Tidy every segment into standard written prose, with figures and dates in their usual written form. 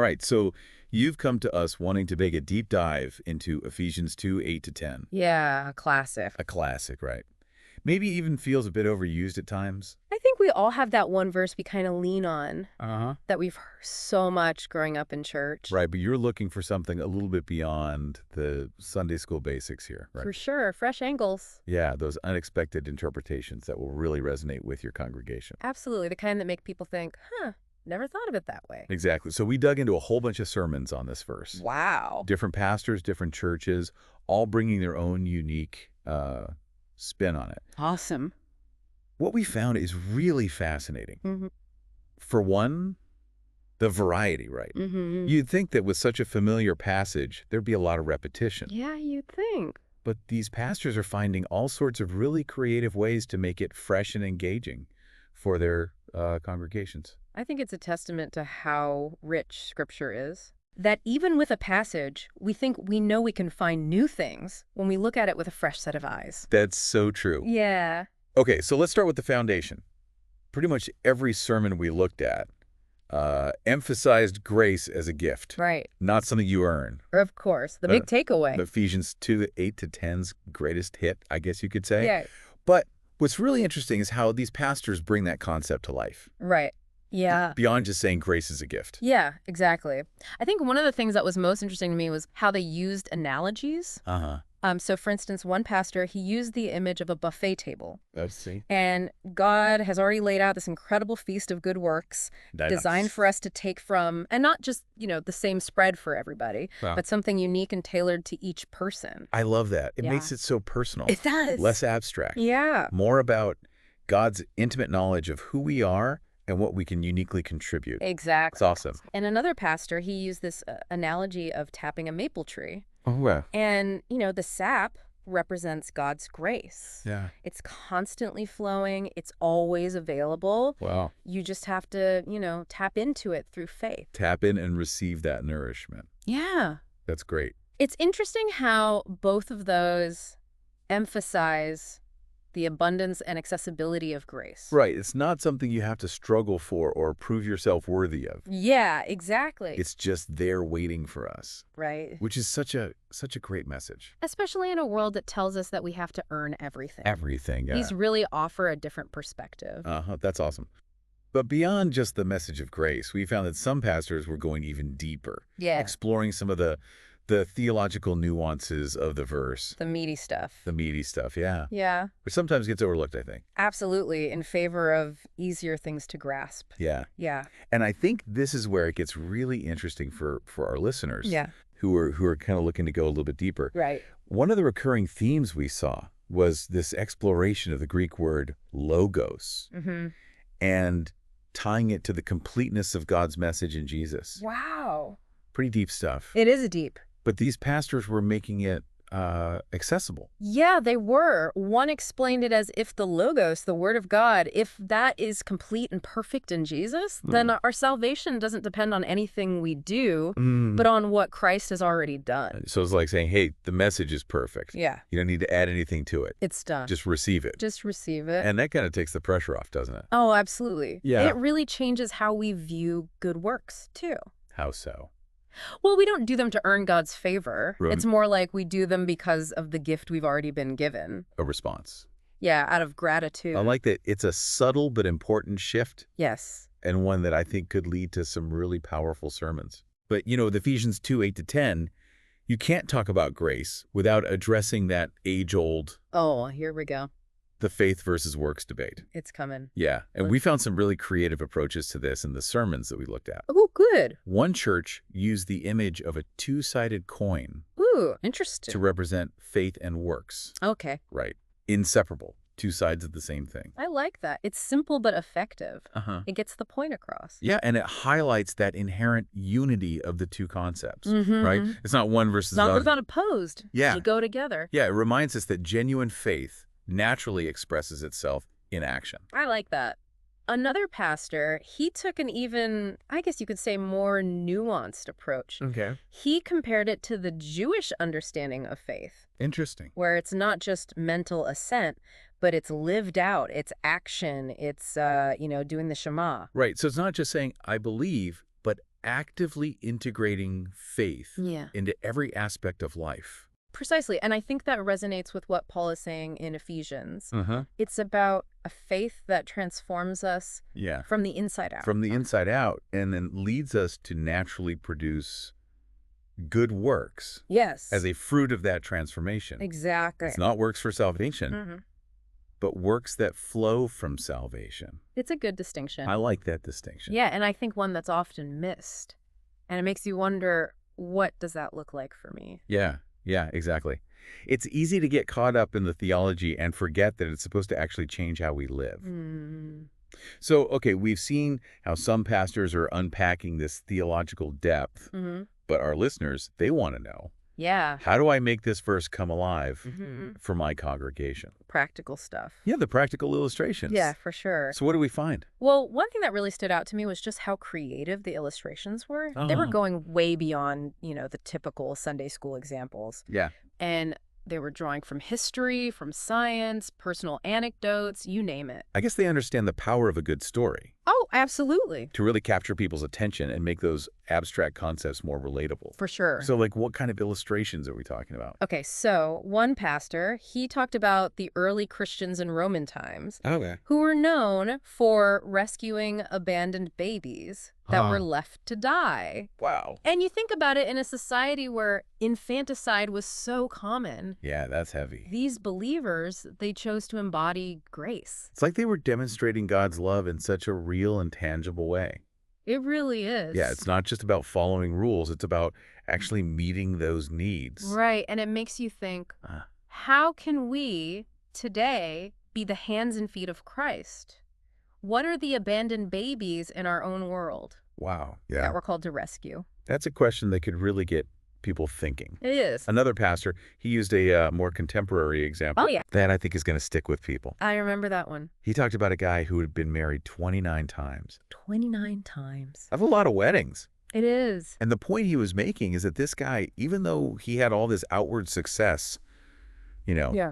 All right, so you've come to us wanting to make a deep dive into Ephesians 2, 8 to 10. Yeah, classic. A classic, right? Maybe even feels a bit overused at times. I think we all have that one verse we kind of lean on Uh-huh. that we've heard so much growing up in church. Right, but you're looking for something a little bit beyond the Sunday school basics here, right? For sure. Fresh angles. Yeah, those unexpected interpretations that will really resonate with your congregation. Absolutely. The kind that make people think, never thought of it that way. Exactly. So we dug into a whole bunch of sermons on this verse. Wow. Different pastors, different churches, all bringing their own unique spin on it. Awesome. What we found is really fascinating. Mm-hmm. For one, the variety, right? Mm-hmm. You'd think that with such a familiar passage, there'd be a lot of repetition. Yeah, you'd think. But these pastors are finding all sorts of really creative ways to make it fresh and engaging for their congregations. I think it's a testament to how rich Scripture is. That even with a passage, we think we know we can find new things when we look at it with a fresh set of eyes. That's so true. Yeah. Okay, so let's start with the foundation. Pretty much every sermon we looked at emphasized grace as a gift. Right. Not something you earn. Of course. The big takeaway. Ephesians 2, 8 to 10's greatest hit, I guess you could say. Yeah. But what's really interesting is how these pastors bring that concept to life. Right. Yeah. Beyond just saying grace is a gift. Yeah, exactly. I think one of the things that was most interesting to me was how they used analogies. Uh-huh. So, for instance, one pastor, he used the image of a buffet table. Let's see. And God has already laid out this incredible feast of good works designed for us to take from, and not just, the same spread for everybody, but something unique and tailored to each person. I love that. It Yeah. makes it so personal. It does. Less abstract. Yeah. More about God's intimate knowledge of who we are and what we can uniquely contribute. Exactly. It's awesome. And another pastor, he used this analogy of tapping a maple tree. Oh, wow. And, the sap represents God's grace. Yeah. It's constantly flowing. It's always available. Wow. You just have to, tap into it through faith. Tap in and receive that nourishment. Yeah. That's great. It's interesting how both of those emphasize the abundance and accessibility of grace. Right. It's not something you have to struggle for or prove yourself worthy of. Yeah, exactly. It's just there waiting for us. Right. Which is such a great message. Especially in a world that tells us that we have to earn everything. Everything, yeah. These really offer a different perspective. That's awesome. But beyond just the message of grace, we found that some pastors were going even deeper. Yeah. Exploring some of the theological nuances of the verse. The meaty stuff. The meaty stuff, yeah. Yeah. Which sometimes gets overlooked, I think. Absolutely, in favor of easier things to grasp. Yeah. Yeah. And I think this is where it gets really interesting for our listeners. Yeah. Who are kind of looking to go a little bit deeper. Right. One of the recurring themes we saw was this exploration of the Greek word logos. Mm-hmm. And tying it to the completeness of God's message in Jesus. Wow. Pretty deep stuff. It is deep. But these pastors were making it accessible. Yeah, they were. One explained it as if the Logos, the Word of God, if that is complete and perfect in Jesus, then our salvation doesn't depend on anything we do, but on what Christ has already done. So it's like saying, hey, the message is perfect. Yeah. You don't need to add anything to it. It's done. Just receive it. Just receive it. And that kind of takes the pressure off, doesn't it? Oh, absolutely. Yeah. It really changes how we view good works, too. How so? Well, we don't do them to earn God's favor. Right. It's more like we do them because of the gift we've already been given. A response. Yeah, out of gratitude. I like that it's a subtle but important shift. Yes. And one that I think could lead to some really powerful sermons. But, with Ephesians 2, 8 to 10, you can't talk about grace without addressing that age-old, Oh, here we go. the faith versus works debate. It's coming. Yeah, and we found some really creative approaches to this in the sermons that we looked at. Oh, good. One church used the image of a two-sided coin Ooh, interesting. to represent faith and works. Okay. Right. Inseparable. Two sides of the same thing. I like that. It's simple but effective. Uh-huh. It gets the point across. Yeah, and it highlights that inherent unity of the two concepts, Mhm, right? mhm. It's not one versus It's another. not opposed. Yeah. They go together. Yeah, it reminds us that genuine faith naturally expresses itself in action. I like that. Another pastor, he took an even, I guess you could say, more nuanced approach. Okay. He compared it to the Jewish understanding of faith, Interesting. where it's not just mental assent, but it's lived out, it's action, it's, doing the Shema. Right, so it's not just saying, I believe, but actively integrating faith Yeah. into every aspect of life. Precisely. And I think that resonates with what Paul is saying in Ephesians. Uh-huh. It's about a faith that transforms us Yeah. from the inside out. From the inside out, and then leads us to naturally produce good works Yes. as a fruit of that transformation. Exactly. It's not works for salvation, Mm-hmm. but works that flow from salvation. It's a good distinction. I like that distinction. Yeah, and I think one that's often missed. And it makes you wonder, what does that look like for me? Yeah, exactly. It's easy to get caught up in the theology and forget that it's supposed to actually change how we live. So, okay, we've seen how some pastors are unpacking this theological depth, but our listeners, they want to know, Yeah. how do I make this verse come alive Mm-hmm. for my congregation? Practical stuff. Yeah, the practical illustrations. Yeah, for sure. So what do we find? Well, one thing that really stood out to me was just how creative the illustrations were. They were going way beyond, the typical Sunday school examples. Yeah. And they were drawing from history, from science, personal anecdotes, you name it. I guess they understand the power of a good story Oh, absolutely. to really capture people's attention and make those abstract concepts more relatable. For sure. So, like, what kind of illustrations are we talking about? Okay, so one pastor, he talked about the early Christians in Roman times Okay. who were known for rescuing abandoned babies that were left to die. Wow. And you think about it, in a society where infanticide was so common, Yeah, that's heavy. these believers, they chose to embody grace. It's like they were demonstrating God's love in such a real and tangible way. It really is. Yeah, it's not just about following rules. It's about actually meeting those needs. Right, and it makes you think, how can we today be the hands and feet of Christ? What are the abandoned babies in our own world Wow. that we're called to rescue? That's a question that could really get people thinking. It is. Another pastor, he used a more contemporary example. Oh, yeah. That I think is going to stick with people. I remember that one. He talked about a guy who had been married 29 times. 29 times. That's a lot of weddings. It is. And the point he was making is that this guy, even though he had all this outward success,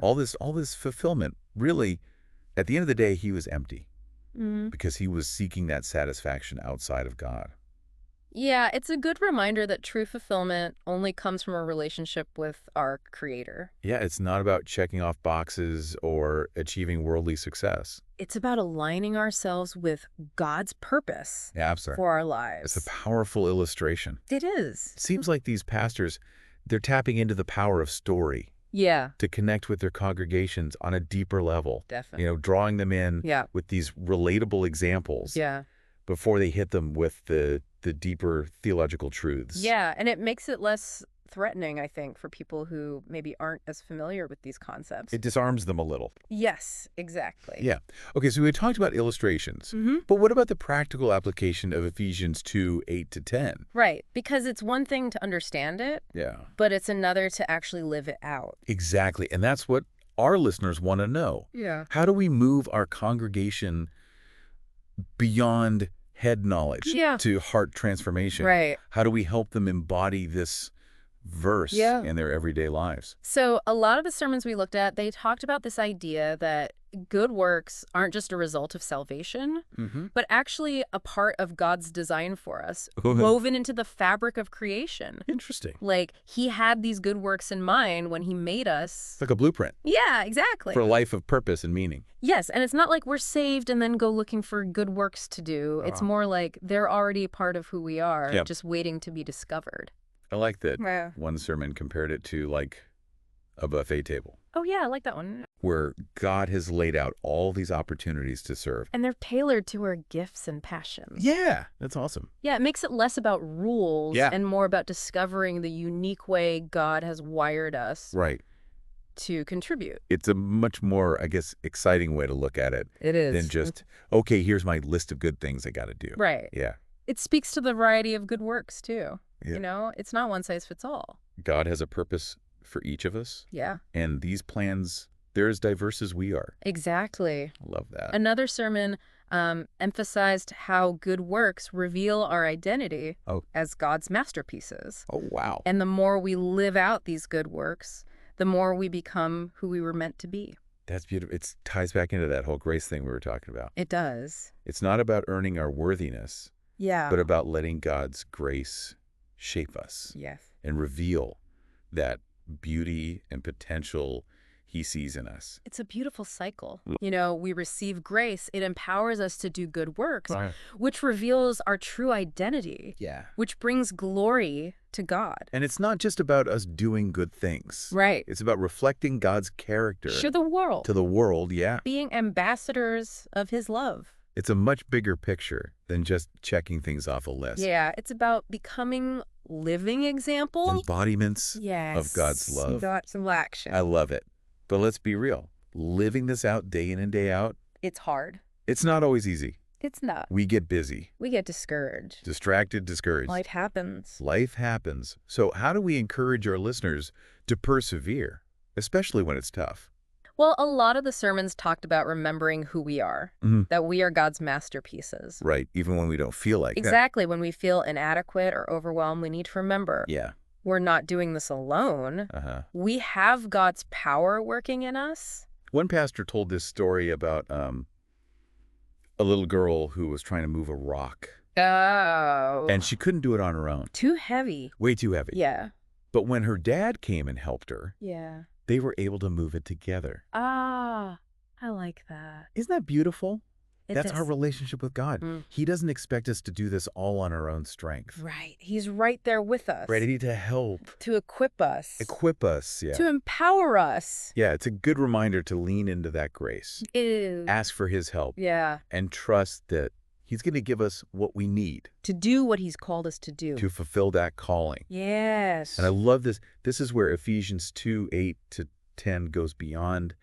all this fulfillment, really, at the end of the day, he was empty. Because he was seeking that satisfaction outside of God. Yeah, it's a good reminder that true fulfillment only comes from a relationship with our Creator. Yeah, it's not about checking off boxes or achieving worldly success. It's about aligning ourselves with God's purpose for our lives. It's a powerful illustration. It is. It seems like these pastors, they're tapping into the power of story. Yeah. To connect with their congregations on a deeper level. Definitely. Drawing them in with these relatable examples. Yeah. Before they hit them with the deeper theological truths. Yeah, and it makes it less threatening, I think, for people who maybe aren't as familiar with these concepts. It disarms them a little. Yes, exactly. Yeah. Okay, so we talked about illustrations. But what about the practical application of Ephesians 2:8-10? Right, because it's one thing to understand it, but it's another to actually live it out. Exactly, and that's what our listeners want to know. Yeah. How do we move our congregation beyond head knowledge to heart transformation? Right. How do we help them embody this verse in their everyday lives? So a lot of the sermons we looked at, they talked about this idea that good works aren't just a result of salvation, but actually a part of God's design for us, woven into the fabric of creation. Interesting. Like, he had these good works in mind when he made us. It's like a blueprint. Yeah, exactly. For a life of purpose and meaning. Yes, and it's not like we're saved and then go looking for good works to do. It's more like they're already a part of who we are, just waiting to be discovered. I like that one sermon compared it to like a buffet table. Oh, yeah, I like that one. Where God has laid out all these opportunities to serve. And they're tailored to our gifts and passions. Yeah, that's awesome. Yeah, it makes it less about rules and more about discovering the unique way God has wired us to contribute. It's a much more, I guess, exciting way to look at it. It is. Than just, okay, here's my list of good things I got to do. Right. Yeah. It speaks to the variety of good works, too. Yeah. It's not one size fits all. God has a purpose for each of us. Yeah. And these plans, they're as diverse as we are. Exactly. I love that. Another sermon emphasized how good works reveal our identity as God's masterpieces. Oh, wow. And the more we live out these good works, the more we become who we were meant to be. That's beautiful. It ties back into that whole grace thing we were talking about. It does. It's not about earning our worthiness. Yeah. but about letting God's grace shape us Yes. and reveal that beauty and potential he sees in us. It's a beautiful cycle. We receive grace. It empowers us to do good works, Right. which reveals our true identity, Yeah. which brings glory to God. And it's not just about us doing good things. Right. It's about reflecting God's character To the world. to the world, yeah. Being ambassadors of his love. It's a much bigger picture than just checking things off a list. Yeah, it's about becoming living examples. Embodiments Yes. of God's love. Got some action. I love it. But let's be real. Living this out day in and day out, It's hard. it's not always easy. It's not. We get busy, We get discouraged. distracted, discouraged. Life happens. Life happens. So how do we encourage our listeners to persevere, especially when it's tough? Well, a lot of the sermons talked about remembering who we are, that we are God's masterpieces. Right, even when we don't feel like Exactly. When we feel inadequate or overwhelmed, we need to remember that. Yeah. we're not doing this alone. Uh-huh. We have God's power working in us. One pastor told this story about a little girl who was trying to move a rock, Oh. and she couldn't do it on her own. Too heavy. Way too heavy. Yeah. But when her dad came and helped her, Yeah. they were able to move it together. Ah, I like that. Isn't that beautiful? It That's does. our relationship with God. Mm. He doesn't expect us to do this all on our own strength. Right. He's right there with us. Ready to help, To equip us. equip us. Yeah. To empower us. Yeah, it's a good reminder to lean into that grace. Ew. Ask for his help Yeah. and trust that he's going to give us what we need To do what he's called us to do. to fulfill that calling. Yes. And I love this. This is where Ephesians 2:8-10 goes beyond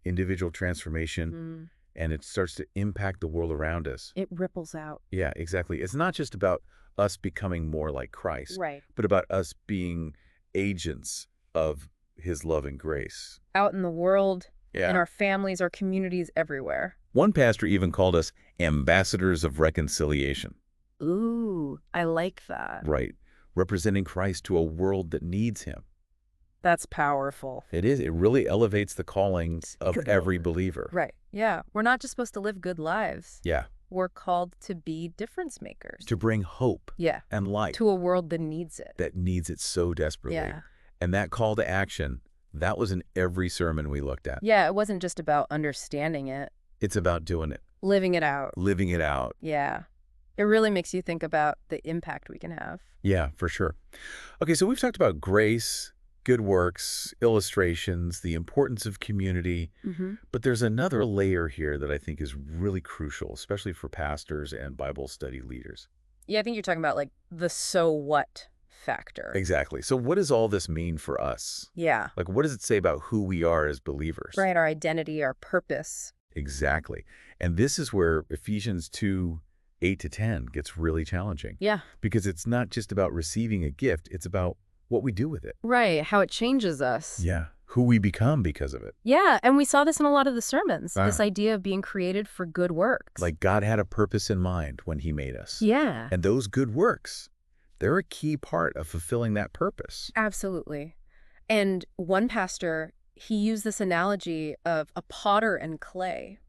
individual transformation, Mm. and it starts to impact the world around us. It ripples out. Yeah, exactly. It's not just about us becoming more like Christ, Right. but about us being agents of his love and grace. Out in the world, Yeah. in our families, our communities, everywhere. One pastor even called us ambassadors of reconciliation. Ooh, I like that. Right. Representing Christ to a world that needs him. That's powerful. It is. It really elevates the calling of every believer. Right. Yeah. We're not just supposed to live good lives. Yeah. We're called to be difference makers. To bring hope Yeah. and light To a world that needs it. that needs it so desperately. Yeah. And that call to action, that was in every sermon we looked at. Yeah. It wasn't just about understanding it, It's about doing it, living it out. living it out. Yeah. It really makes you think about the impact we can have. Yeah, for sure. Okay, so we've talked about grace, good works, illustrations, the importance of community, but there's another layer here that I think is really crucial, especially for pastors and Bible study leaders. Yeah, I think you're talking about like the so what factor. Exactly. So what does all this mean for us? Yeah. Like, what does it say about who we are as believers? Right. Our identity, our purpose. Exactly. And this is where Ephesians 2:8-10 gets really challenging. Yeah. Because it's not just about receiving a gift, it's about what we do with it. Right. How it changes us. Yeah. Who we become because of it. Yeah. And we saw this in a lot of the sermons, Ah. this idea of being created for good works. Like God had a purpose in mind when he made us. Yeah. And those good works, they're a key part of fulfilling that purpose. Absolutely. And one pastor, he used this analogy of a potter and clay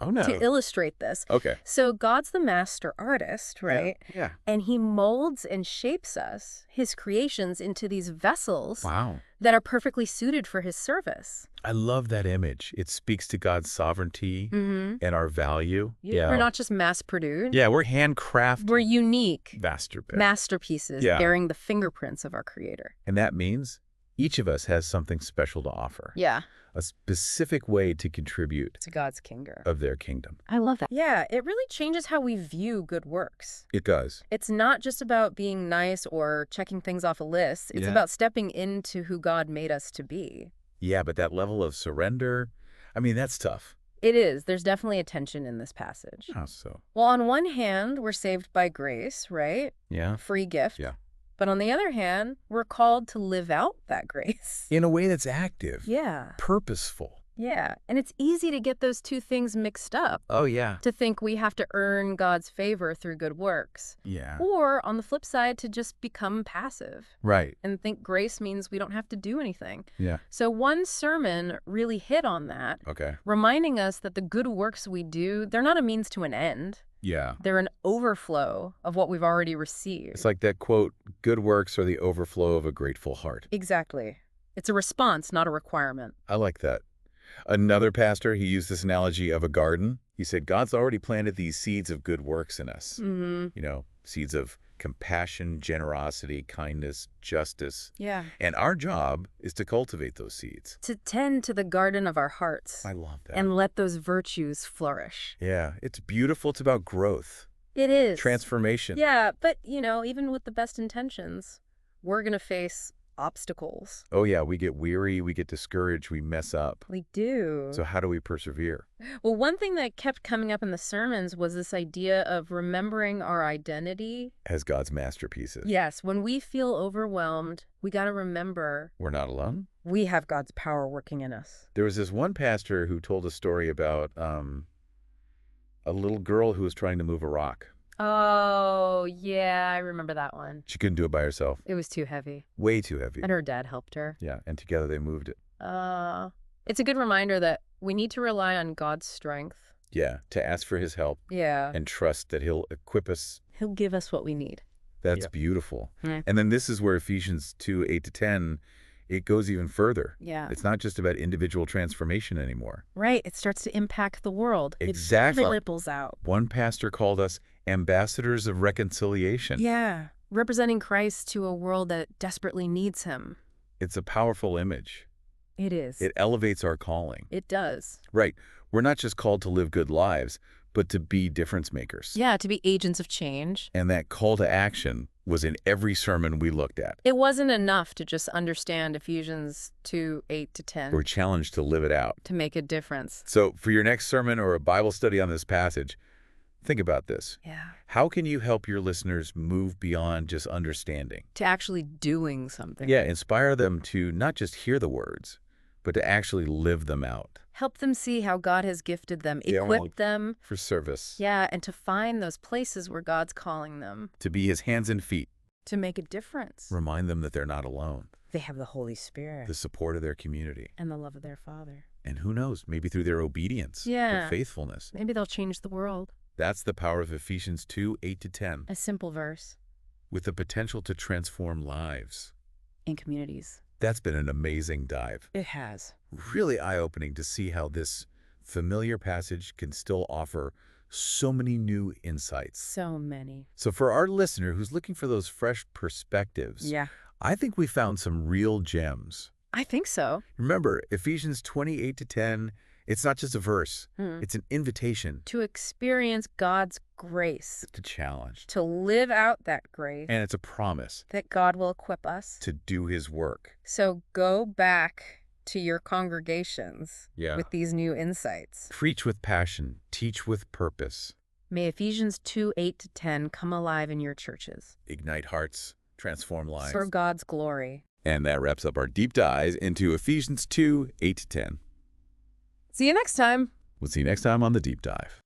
Oh, no. to illustrate this. Okay. So God's the master artist, right? Yeah. And he molds and shapes us, his creations, into these vessels Wow. that are perfectly suited for his service. I love that image. It speaks to God's sovereignty and our value. We're not just mass-produced. Yeah, we're handcrafted. We're unique Yeah. masterpieces bearing the fingerprints of our Creator. And that means each of us has something special to offer. Yeah. A specific way to contribute To God's kingdom. of their kingdom. I love that. Yeah, it really changes how we view good works. It does. It's not just about being nice or checking things off a list. It's Yeah. about stepping into who God made us to be. Yeah, but that level of surrender, I mean, that's tough. It is. There's definitely a tension in this passage. How so? Well, on one hand, we're saved by grace, right? Yeah. Free gift. Yeah. But on the other hand, we're called to live out that grace. In a way that's active. Yeah. Purposeful. Yeah, and it's easy to get those two things mixed up, Oh, yeah. to think we have to earn God's favor through good works. Yeah. Or, on the flip side, to just become passive Right. and think grace means we don't have to do anything. Yeah. So one sermon really hit on that, Okay. reminding us that the good works we do, they're not a means to an end. Yeah. They're an overflow of what we've already received. It's like that quote, good works are the overflow of a grateful heart. Exactly. It's a response, not a requirement. I like that. Another pastor, he used this analogy of a garden. He said, God's already planted these seeds of good works in us. Mm-hmm. Seeds of compassion, generosity, kindness, justice. Yeah. And our job is to cultivate those seeds. To tend to the garden of our hearts. I love that. And let those virtues flourish. Yeah, it's beautiful. It's about growth. It is. Transformation. Yeah, but, even with the best intentions, we're going to face obstacles. Oh, yeah, we get weary, we get discouraged, we mess up. We do. So how do we persevere? Well, one thing that kept coming up in the sermons was this idea of remembering our identity. As God's masterpieces. Yes, when we feel overwhelmed, we got to remember We're not alone. we have God's power working in us. There was this one pastor who told a story about a little girl who was trying to move a rock. Oh, yeah, I remember that one. She couldn't do it by herself. It was too heavy. Way too heavy. And her dad helped her. Yeah, and together they moved it. It's a good reminder that we need to rely on God's strength. Yeah, to ask for his help Yeah. and trust that he'll equip us. He'll give us what we need. That's Yeah. beautiful. Yeah. And then this is where Ephesians 2, 8-10, it goes even further. Yeah. It's not just about individual transformation anymore. Right. It starts to impact the world. Exactly. It ripples out. One pastor called us ambassadors of reconciliation. Yeah. Representing Christ to a world that desperately needs him. It's a powerful image. It is. It elevates our calling. It does. Right. We're not just called to live good lives, but to be difference makers. Yeah, to be agents of change. And that call to action was in every sermon we looked at. It wasn't enough to just understand Ephesians 2, 8-10. We're challenged to live it out. To make a difference. So for your next sermon or a Bible study on this passage, think about this. Yeah. How can you help your listeners move beyond just understanding? To actually doing something. Yeah, inspire them to not just hear the words, but to actually live them out. Help them see how God has gifted them, Yeah, equip them. For service. Yeah, and to find those places where God's calling them. To be his hands and feet. To make a difference. Remind them that they're not alone. They have the Holy Spirit. The support of their community. And the love of their Father. And who knows, maybe through their obedience. Yeah. Their faithfulness. Maybe they'll change the world. That's the power of Ephesians 2, 8-10. A simple verse. With the potential to transform lives. In communities. That's been an amazing dive. It has. Really eye-opening to see how this familiar passage can still offer so many new insights. So many. So for our listener who's looking for those fresh perspectives, Yeah. I think we found some real gems. I think so. Remember, Ephesians 28-10, it's not just a verse. It's an invitation. To experience God's grace. It's a challenge. To live out that grace. And it's a promise. That God will equip us. To do his work. So go back to your congregations with these new insights. Preach with passion. Teach with purpose. May Ephesians 2, 8-10 come alive in your churches. Ignite hearts. Transform lives. For God's glory. And that wraps up our deep dive into Ephesians 2, 8-10. See you next time. We'll see you next time on The Deep Dive.